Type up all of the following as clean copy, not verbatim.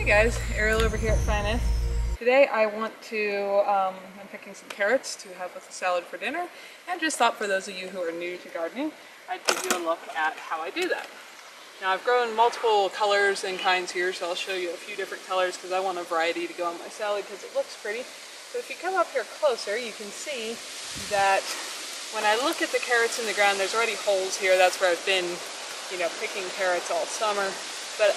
Hey guys, Ariel over here at Nyth. Today I want to, I'm picking some carrots to have with a salad for dinner, and just thought for those of you who are new to gardening, I'd give you a look at how I do that. Now I've grown multiple colors and kinds here, so I'll show you a few different colors because I want a variety to go on my salad because it looks pretty. So if you come up here closer, you can see that when I look at the carrots in the ground, there's already holes here. That's where I've been, picking carrots all summer. But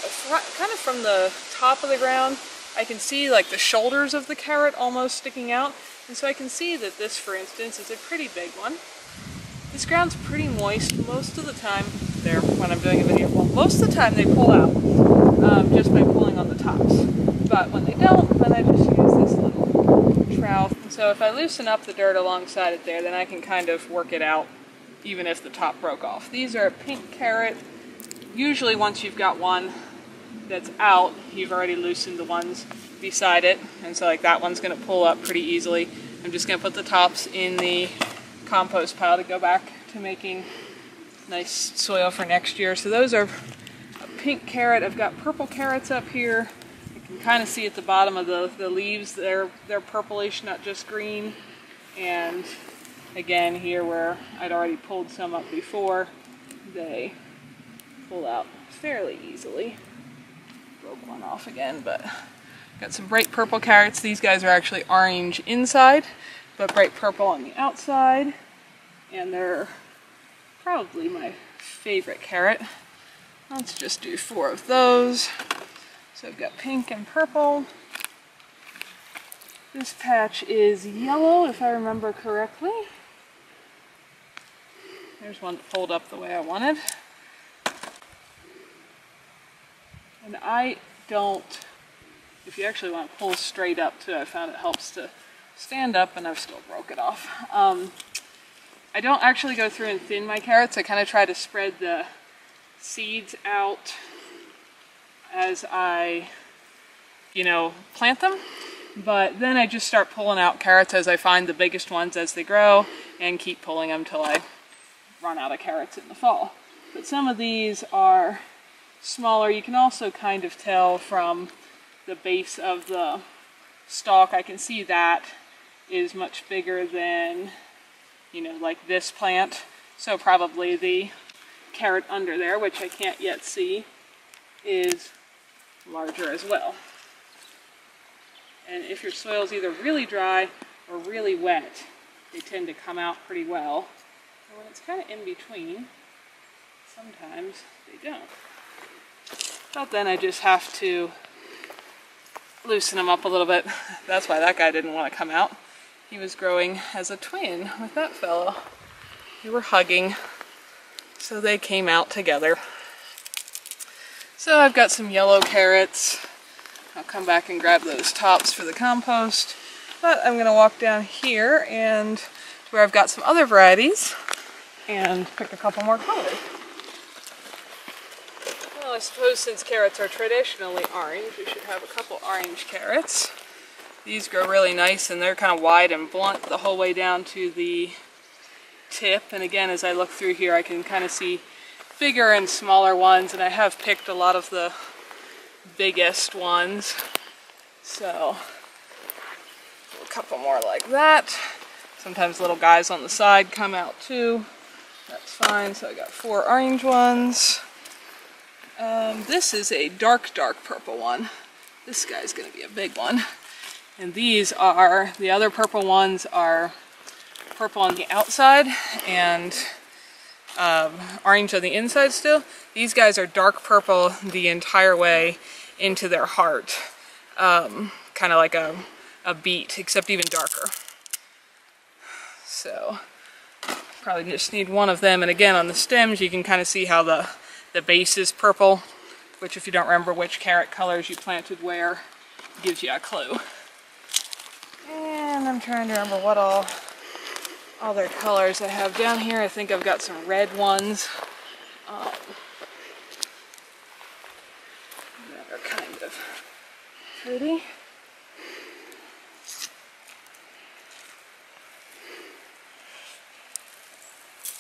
kind of from the top of the ground, I can see like the shoulders of the carrot almost sticking out. And so I can see that this, for instance, is a pretty big one. This ground's pretty moist most of the time. There, when I'm doing a video, well, most of the time they pull out just by pulling on the tops. But when they don't, then I just use this little trowel. So if I loosen up the dirt alongside it there, then I can kind of work it out even if the top broke off. These are a pink carrot. Usually once you've got one that's out, you've already loosened the ones beside it. And so like that one's gonna pull up pretty easily. I'm just gonna put the tops in the compost pile to go back to making nice soil for next year. So those are a pink carrot. I've got purple carrots up here. You can kind of see at the bottom of the leaves, they're purplish, not just green. And again, here where I'd already pulled some up before, they pull out fairly easily. Broke one off again, but got some bright purple carrots. These guys are actually orange inside, but bright purple on the outside. And they're probably my favorite carrot. Let's just do 4 of those. So I've got pink and purple. This patch is yellow, if I remember correctly. There's one that pulled up the way I wanted. And I don't, if you actually want to pull straight up too, I found it helps to stand up, and I've still broke it off. I don't actually go through and thin my carrots. I kind of try to spread the seeds out as I, plant them. But then I just start pulling out carrots as I find the biggest ones as they grow, and keep pulling them till I run out of carrots in the fall. But some of these are smaller. You can also kind of tell from the base of the stalk. I can see that is much bigger than, like this plant. So probably the carrot under there, which I can't yet see, is larger as well. And if your soil is either really dry or really wet, they tend to come out pretty well. And when it's kind of in between, sometimes they don't. But then I just have to loosen them up a little bit. That's why that guy didn't want to come out. He was growing as a twin with that fellow. They were hugging, so they came out together. So I've got some yellow carrots. I'll come back and grab those tops for the compost. But I'm going to walk down here and where I've got some other varieties and pick a couple more colors. Well, I suppose since carrots are traditionally orange, we should have a couple orange carrots. These grow really nice, and they're kind of wide and blunt the whole way down to the tip. And again, as I look through here, I can kind of see bigger and smaller ones, and I have picked a lot of the biggest ones. So a couple more like that. Sometimes little guys on the side come out too. That's fine. So I got 4 orange ones. This is a dark purple one. This guy's going to be a big one. And these are, the other purple ones are purple on the outside and orange on the inside still. These guys are dark purple the entire way into their heart. Kind of like a beet, except even darker. So probably just need one of them. And again, on the stems you can kind of see how the base is purple, which if you don't remember which carrot colors you planted where, gives you a clue. And I'm trying to remember what all other colors I have down here. I think I've got some red ones that are kind of pretty.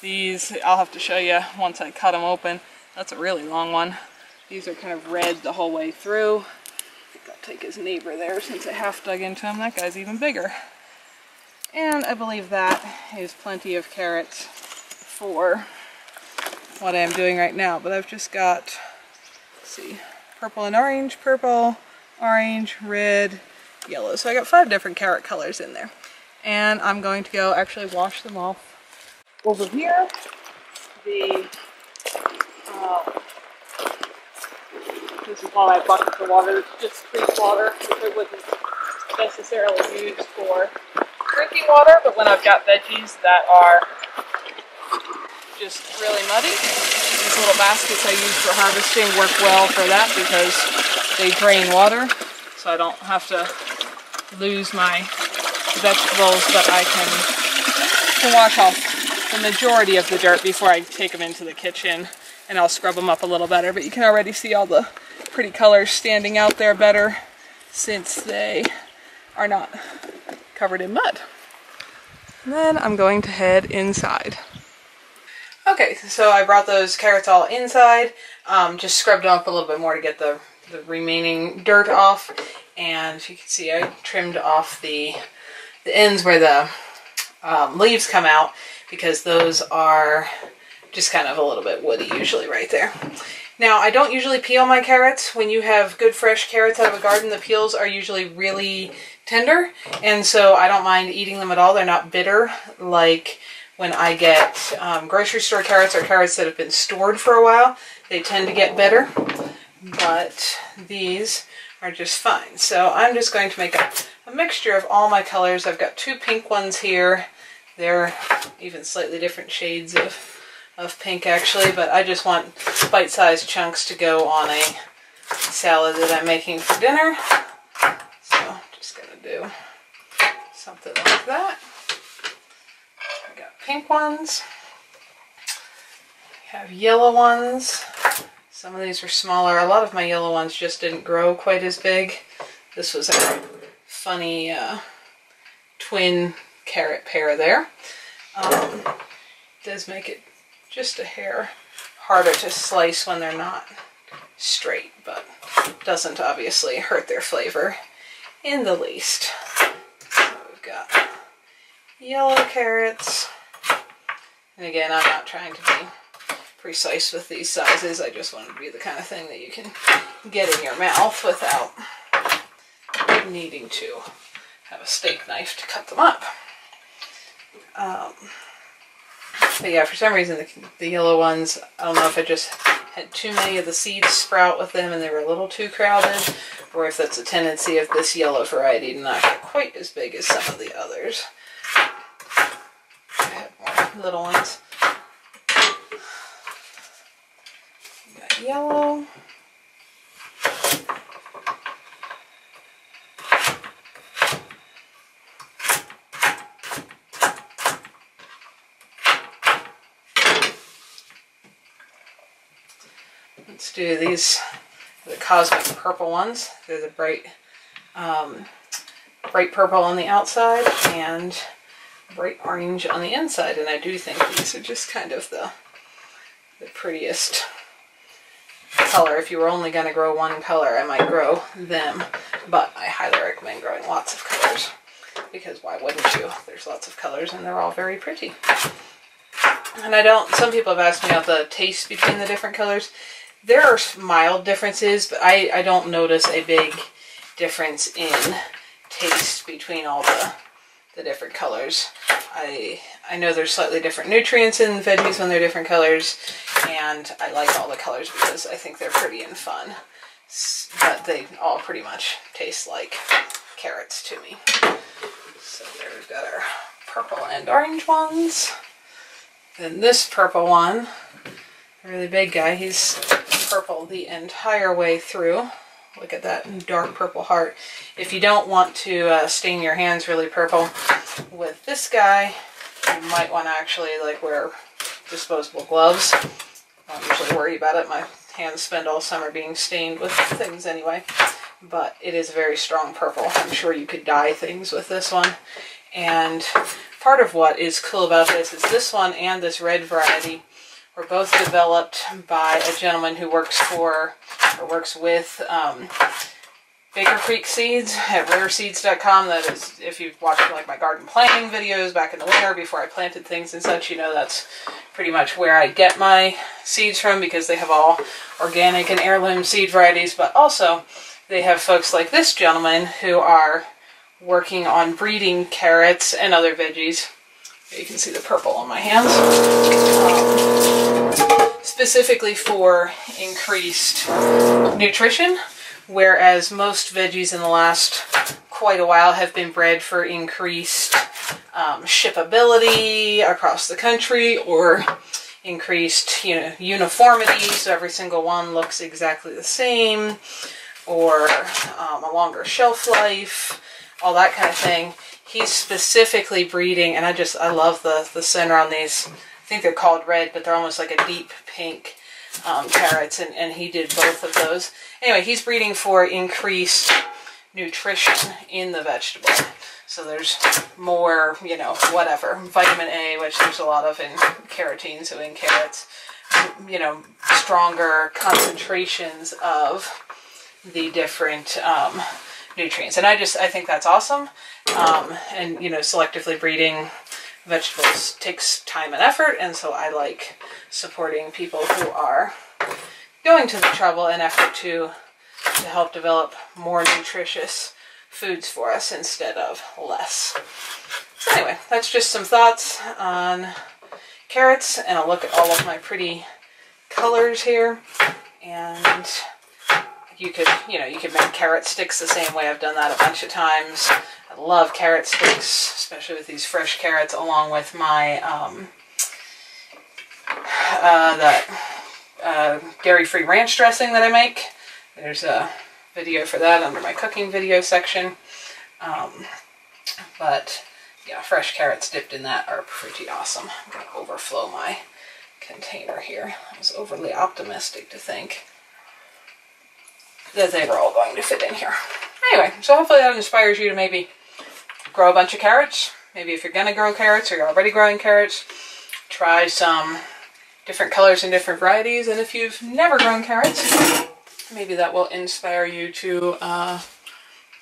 These I'll have to show you once I cut them open. That's a really long one. These are kind of red the whole way through. take his neighbor there since I half dug into him. That guy's even bigger. And I believe that is plenty of carrots for what I am doing right now. But I've just got, let's see, purple and orange, purple, orange, red, yellow. So I got 5 different carrot colors in there. And I'm going to go actually wash them off. Over here, this is one I bucket for water. It's just creek water, which I wouldn't necessarily use for drinking water, but when I've got veggies that are just really muddy, these little baskets I use for harvesting work well for that because they drain water, so I don't have to lose my vegetables, but I can wash off the majority of the dirt before I take them into the kitchen, and I'll scrub them up a little better. But you can already see all the pretty colors standing out there better since they are not covered in mud. And then I'm going to head inside. Okay, so I brought those carrots all inside, just scrubbed them up a little bit more to get the remaining dirt off, and you can see I trimmed off the ends where the leaves come out, because those are just kind of a little bit woody usually right there. Now, I don't usually peel my carrots. When you have good fresh carrots out of a garden, the peels are usually really tender, and so I don't mind eating them at all. They're not bitter like when I get grocery store carrots or carrots that have been stored for a while. They tend to get bitter, but these are just fine. So I'm just going to make a mixture of all my colors. I've got 2 pink ones here. They're even slightly different shades of pink actually, but I just want bite-sized chunks to go on a salad that I'm making for dinner. So I'm just going to do something like that. I got pink ones. I have yellow ones. Some of these are smaller. A lot of my yellow ones just didn't grow quite as big. This was a funny twin carrot pair there. Does make it just a hair harder to slice when they're not straight, but doesn't obviously hurt their flavor in the least. So we've got yellow carrots, and again, I'm not trying to be precise with these sizes. I just want it to be the kind of thing that you can get in your mouth without needing to have a steak knife to cut them up. But yeah, for some reason the yellow ones, I don't know if I just had too many of the seeds sprout with them and they were a little too crowded, or if that's a tendency of this yellow variety to not get quite as big as some of the others. I have more little ones. We got yellow. Let's do these, the cosmic purple ones. They're the bright purple on the outside and bright orange on the inside. And I do think these are just kind of the prettiest color. If you were only going to grow one color, I might grow them. But I highly recommend growing lots of colors, because why wouldn't you? There's lots of colors and they're all very pretty. And some people have asked me about the taste between the different colors. There are mild differences, but I don't notice a big difference in taste between all the different colors. I know there's slightly different nutrients in veggies when they're different colors, and I like all the colors because I think they're pretty and fun. But they all pretty much taste like carrots to me. So there we've got our purple and orange ones. Then this purple one, a really big guy, he's purple the entire way through. Look at that dark purple heart. If you don't want to stain your hands really purple with this guy, you might want to actually wear disposable gloves. I don't usually worry about it. My hands spend all summer being stained with things anyway. But it is a very strong purple. I'm sure you could dye things with this one. And part of what is cool about this is this one and this red variety were both developed by a gentleman who works with Baker Creek seeds at rareseeds.com. That is, if you've watched like my garden planting videos back in the winter before I planted things and such, you know that's pretty much where I get my seeds from, because they have all organic and heirloom seed varieties, but also they have folks like this gentleman who are working on breeding carrots and other veggies. You can see the purple on my hands. Specifically for increased nutrition, whereas most veggies in the last quite a while have been bred for increased shippability across the country, or increased, you know, uniformity, so every single one looks exactly the same, or a longer shelf life, all that kind of thing. He's specifically breeding, and I love the center on these. I think they're called red, but they're almost like a deep pink carrots, and he did both of those. Anyway, he's breeding for increased nutrition in the vegetable. So there's more, you know, whatever, vitamin A, which there's a lot of in carotene, so in carrots, you know, stronger concentrations of the different nutrients. And I think that's awesome. And, you know, selectively breeding vegetables takes time and effort, and so I like supporting people who are going to the trouble and effort to help develop more nutritious foods for us instead of less. So anyway, that's just some thoughts on carrots and a look at all of my pretty colors here. And you could make carrot sticks the same way. I've done that a bunch of times. I love carrot sticks, especially with these fresh carrots, along with my dairy-free ranch dressing that I make. There's a video for that under my cooking video section. But yeah, fresh carrots dipped in that are pretty awesome. I'm going to overflow my container here. I was overly optimistic to think that they were all going to fit in here. Anyway, so hopefully that inspires you to maybe grow a bunch of carrots. Maybe if you're going to grow carrots or you're already growing carrots, try some different colors and different varieties. And if you've never grown carrots, maybe that will inspire you to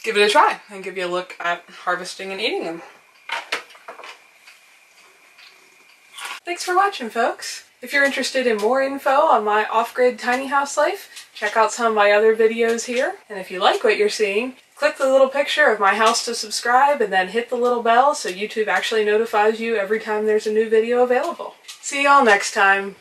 give it a try and give you a look at harvesting and eating them. Thanks for watching, folks. If you're interested in more info on my off-grid tiny house life, check out some of my other videos here. And if you like what you're seeing, click the little picture of my house to subscribe, and then hit the little bell so YouTube actually notifies you every time there's a new video available. See y'all next time.